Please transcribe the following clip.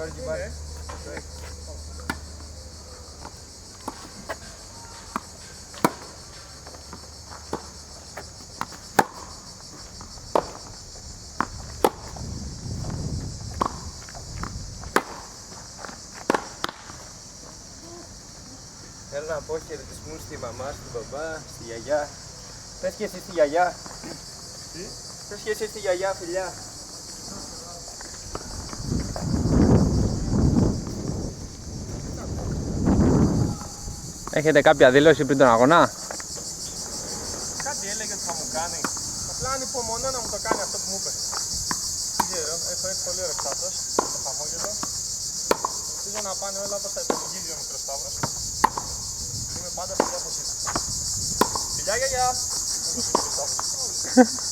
Θέλω να πω χαιρετισμούς στη μαμά, στην μπαμπά, στη γιαγιά. Πες και εσύ στη γιαγιά. Τι? Πες και εσύ στη γιαγιά, φιλιά. Έχετε κάποια δήλωση πριν τον αγώνα? Κάτι έλεγε ότι θα μου κάνει. Απλά ανυπομονώ να μου το κάνει αυτό που μου είπε. Δεν ξέρω, έχω έτσι πολύ ωραίο ξάτος, το χαμόγελο. Ελπίζω να πάνε όλα όπως τα υπολογίζει ο μικρός Σταύρος. Είμαι πάντα στο διάθεσή του. Φιλιά γιαγιά! Όπως είπε ο Σταύρος.